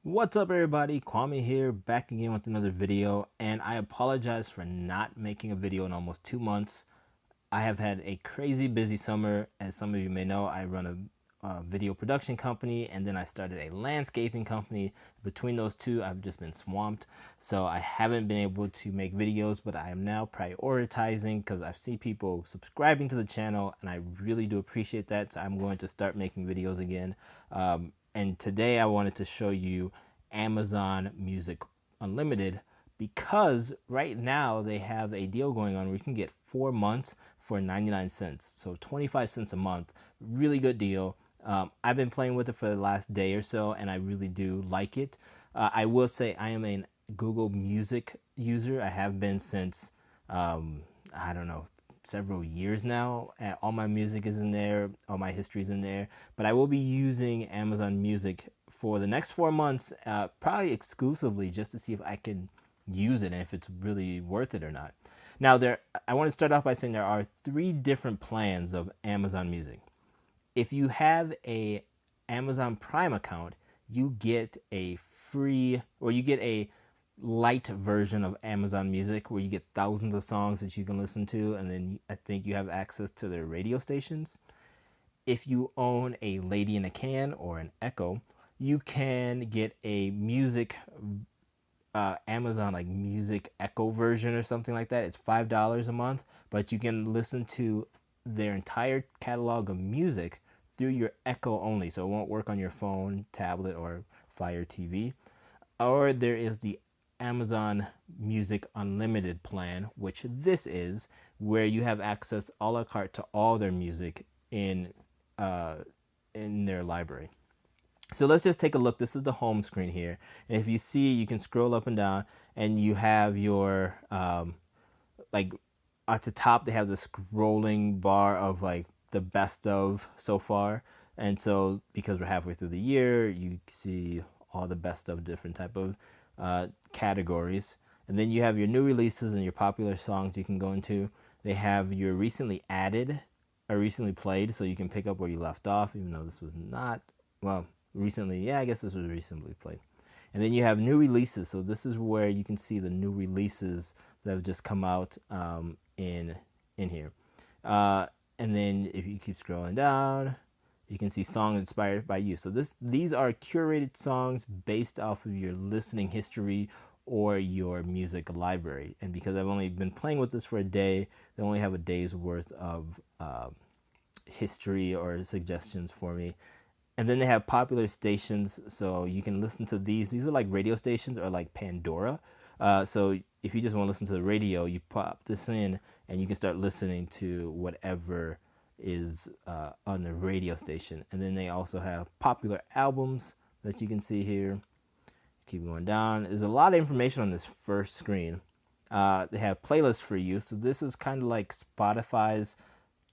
What's up everybody, Kwame here, back again with another video, and I apologize for not making a video in almost 2 months. I have had a crazy busy summer. As some of you may know, I run a video production company, and then I started a landscaping company. Between those two, I've just been swamped, so I haven't been able to make videos, but I am now prioritizing because I see people subscribing to the channel, and I really do appreciate that, so I'm going to start making videos again. And today I wanted to show you Amazon Music Unlimited, because right now they have a deal going on where you can get 4 months for 99 cents. So 25 cents a month. Really good deal. I've been playing with it for the last day or so, and I really do like it. I will say I am a Google Music user. I have been since, I don't know, several years now. All my music is in there, all my history is in there. But I will be using Amazon Music for the next 4 months, probably exclusively, just to see if I can use it and if it's really worth it or not. Now, I want to start off by saying there are 3 different plans of Amazon Music. If you have a Amazon Prime account, you get a free, or you get a light version of Amazon Music where you get thousands of songs that you can listen to, and then I think you have access to their radio stations. If you own a Lady in a Can or an Echo, you can get a music Amazon like Music Echo version or something like that. It's $5 a month, but you can listen to their entire catalog of music through your Echo only, so it won't work on your phone, tablet, or Fire TV. Or there is the Amazon Music Unlimited plan, which this is, where you have access a la carte to all their music uh, in their library. So let's just take a look. This is the home screen here. And if you see, you can scroll up and down, and you have your, like at the top, they have the scrolling bar of like the best of so far. And so because we're halfway through the year, you see all the best of different type of categories. And then you have your new releases and your popular songs you can go into. They have your recently added or recently played, so you can pick up where you left off, even though this was not, well, recently, yeah, I guess this was recently played. And then you have new releases. So this is where you can see the new releases that have just come out in here. And then if you keep scrolling down, you can see songs inspired by you. So these are curated songs based off of your listening history or your music library. And because I've only been playing with this for a day, they only have a day's worth of history or suggestions for me. And then they have popular stations, so you can listen to these. These are like radio stations or like Pandora. So if you just want to listen to the radio, you pop this in and you can start listening to whatever is on the radio station. And then they also have popular albums that you can see here. Keep going down. There's a lot of information on this first screen. They have playlists for you. So this is kind of like Spotify's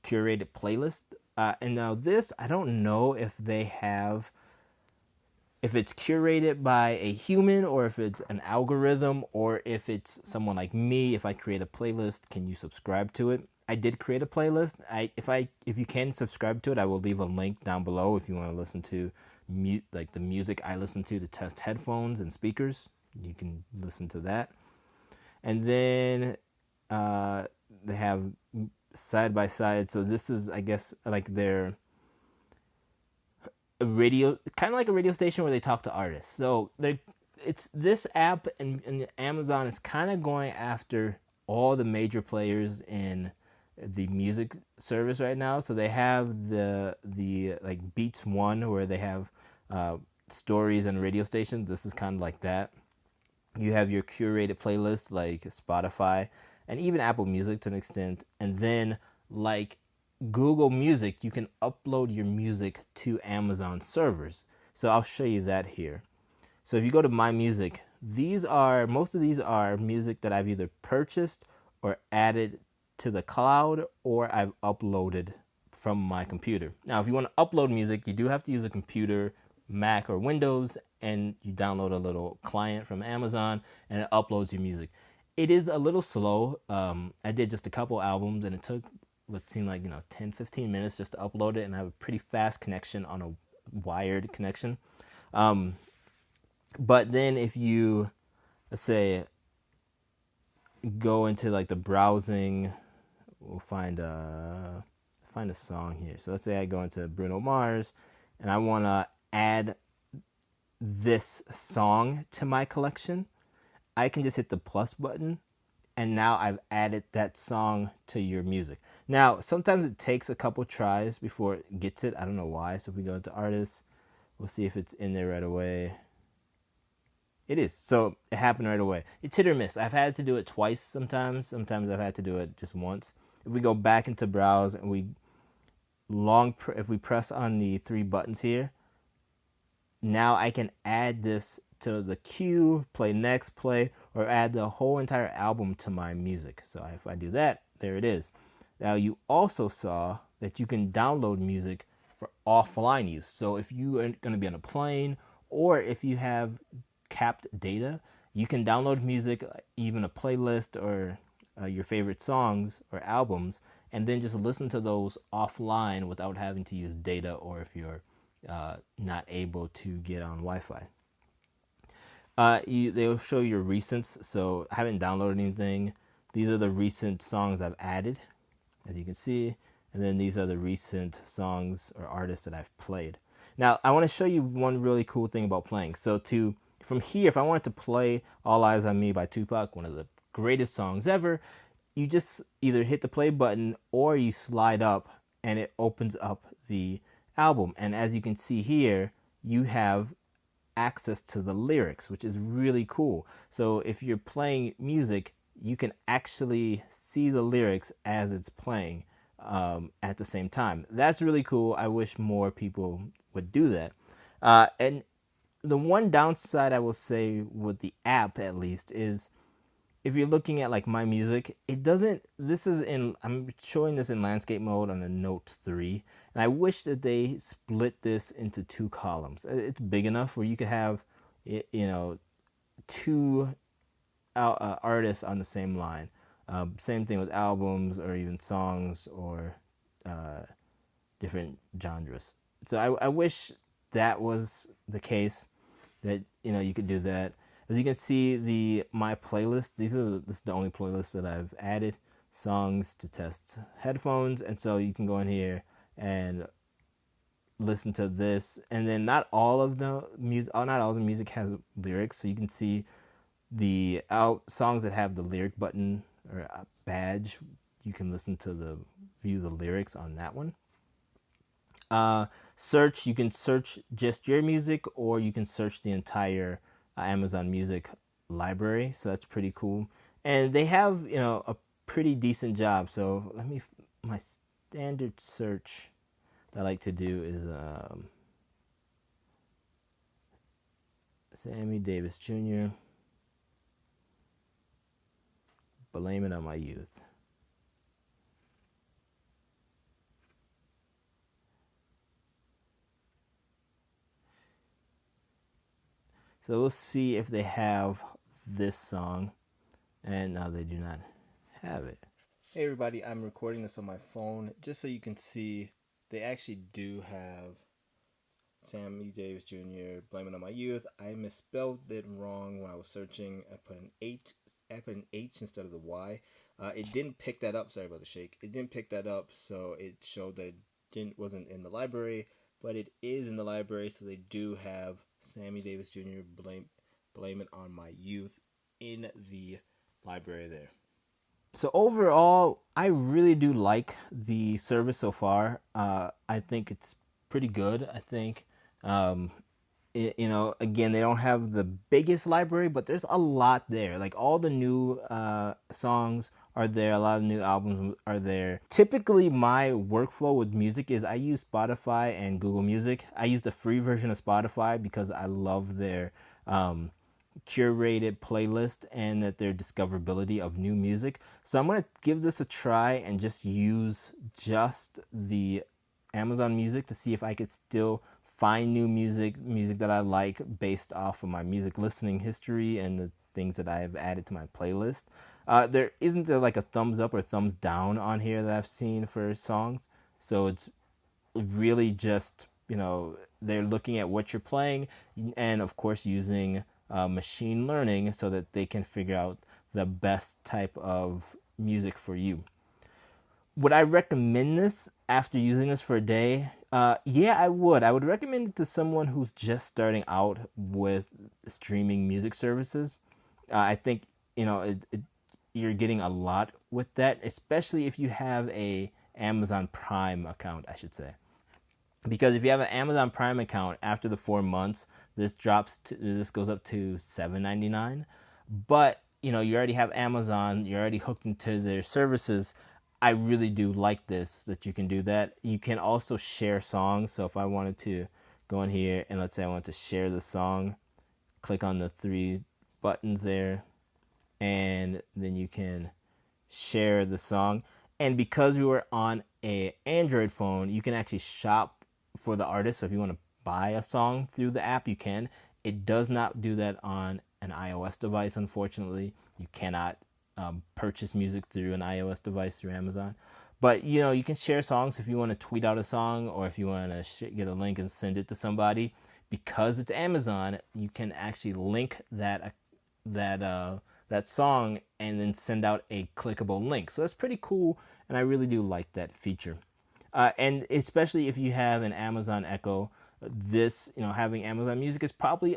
curated playlist. And now this, I don't know if they have, if it's curated by a human or if it's an algorithm or if it's someone like me. If I create a playlist, can you subscribe to it? I did create a playlist. If you can subscribe to it, I will leave a link down below if you want to listen to like the music I listen to test headphones and speakers. You can listen to that. And then they have side by side. So this is, I guess, like their radio, kind of like a radio station where they talk to artists. So it's this app, and Amazon is kind of going after all the major players in the music service right now. So they have the like Beats One, where they have stories and radio stations. This is kind of like that. You have your curated playlist like Spotify and even Apple Music to an extent. And then like Google Music, you can upload your music to Amazon servers. So I'll show you that here. So if you go to My Music, most of these are music that I've either purchased or added to the cloud or I've uploaded from my computer. Now, if you want to upload music, you do have to use a computer, Mac or Windows, and you download a little client from Amazon and it uploads your music. It is a little slow. I did just a couple albums and it took what seemed like 10-15 minutes just to upload it, and I have a pretty fast connection on a wired connection. But then if you, let's say, go into like the browsing, we'll find a song here. So let's say I go into Bruno Mars and I want to add this song to my collection. I can just hit the plus button, and now I've added that song to your music. Now, sometimes it takes a couple tries before it gets it. I don't know why. So if we go to artists, we'll see if it's in there right away. It is. So it happened right away. It's hit or miss. I've had to do it twice sometimes. Sometimes I've had to do it just once. If we go back into browse and if we press on the three buttons here, now I can add this to the queue, play next, play, or add the whole entire album to my music. So if I do that, there it is. Now you also saw that you can download music for offline use. So if you are going to be on a plane, or if you have capped data, you can download music, even a playlist or your favorite songs or albums, and then just listen to those offline without having to use data, or if you're not able to get on Wi-Fi. They'll show your recents. So I haven't downloaded anything. These are the recent songs I've added, as you can see. And then these are the recent songs or artists that I've played. Now, I want to show you one really cool thing about playing. So from here, if I wanted to play All Eyes on Me by Tupac, one of the greatest songs ever, you just either hit the play button or you slide up and it opens up the album. And as you can see here, you have access to the lyrics, which is really cool. So if you're playing music, you can actually see the lyrics as it's playing at the same time. That's really cool. I wish more people would do that. And the one downside I will say with the app, at least, is if you're looking at like my music, it doesn't, I'm showing this in landscape mode on a Note 3, and I wish that they split this into two columns. It's big enough where you could have, two artists on the same line. Same thing with albums or even songs or different genres. So I wish that was the case, that you could do that. As you can see, my playlist, this is the only playlist that I've added songs to test headphones, and so you can go in here and listen to this. And then not all of the music has lyrics, so you can see the songs that have the lyric button or badge. You can view the lyrics on that one. Search, you can search just your music, or you can search the entire Amazon Music library. So that's pretty cool. And they have, a pretty decent job. So my standard search that I like to do is Sammy Davis Jr. Blame It on My Youth. So we'll see if they have this song, and no, they do not have it. Hey everybody, I'm recording this on my phone just so you can see they actually do have Sammy Davis Jr. Blame It on My Youth. I misspelled it wrong when I was searching. I put an H instead of the Y. It didn't pick that up. Sorry about the shake. It didn't pick that up, so it showed that it wasn't in the library, but it is in the library. So they do have Sammy Davis Jr. Blame It on My Youth in the library there. So overall, I really do like the service so far. I think it's pretty good. I think again, they don't have the biggest library, but there's a lot there. Like all the new songs are there. A lot of new albums are there. Typically, my workflow with music is I use Spotify and Google Music. I use the free version of Spotify because I love their curated playlist and that their discoverability of new music. So I'm going to give this a try and just use just the Amazon Music to see if I could still find new music that I like based off of my music listening history and the things that I have added to my playlist. There isn't like a thumbs up or thumbs down on here that I've seen for songs. So it's really just, they're looking at what you're playing and of course using machine learning so that they can figure out the best type of music for you. Would I recommend this after using this for a day? Yeah, I would. I would recommend it to someone who's just starting out with streaming music services. I think you're getting a lot with that, especially if you have a Amazon Prime account, I should say. Because if you have an Amazon Prime account, after the 4 months, this goes up to $7.99. But you already have Amazon, you're already hooked into their services. I really do like this, that you can do that. You can also share songs. So if I wanted to go in here and let's say I want to share the song, click on the three buttons there, and then you can share the song. And because you are on a Android phone, you can actually shop for the artist. So if you want to buy a song through the app, you can. It does not do that on an iOS device, unfortunately. You cannot purchase music through an iOS device through Amazon. But you can share songs if you want to tweet out a song, or if you want to get a link and send it to somebody. Because it's Amazon, you can actually link that song and then send out a clickable link. So that's pretty cool, and I really do like that feature. And especially if you have an Amazon Echo, having Amazon Music is probably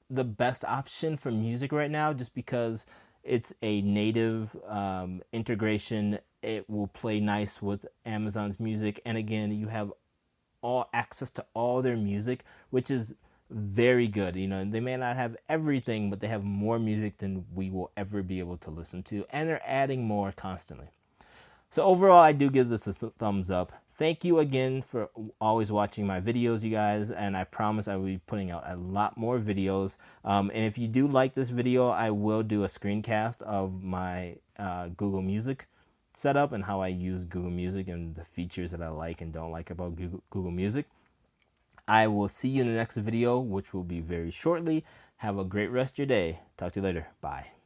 the best option for music right now, just because it's a native integration. It will play nice with Amazon's music, and again, you have all access to all their music, which is very good. They may not have everything, but they have more music than we will ever be able to listen to, and they're adding more constantly. So overall, I do give this a thumbs up. Thank you again for always watching my videos, you guys, and I promise I will be putting out a lot more videos. And if you do like this video, I will do a screencast of my Google Music setup and how I use Google Music and the features that I like and don't like about Google Music. I will see you in the next video, which will be very shortly. Have a great rest of your day. Talk to you later. Bye.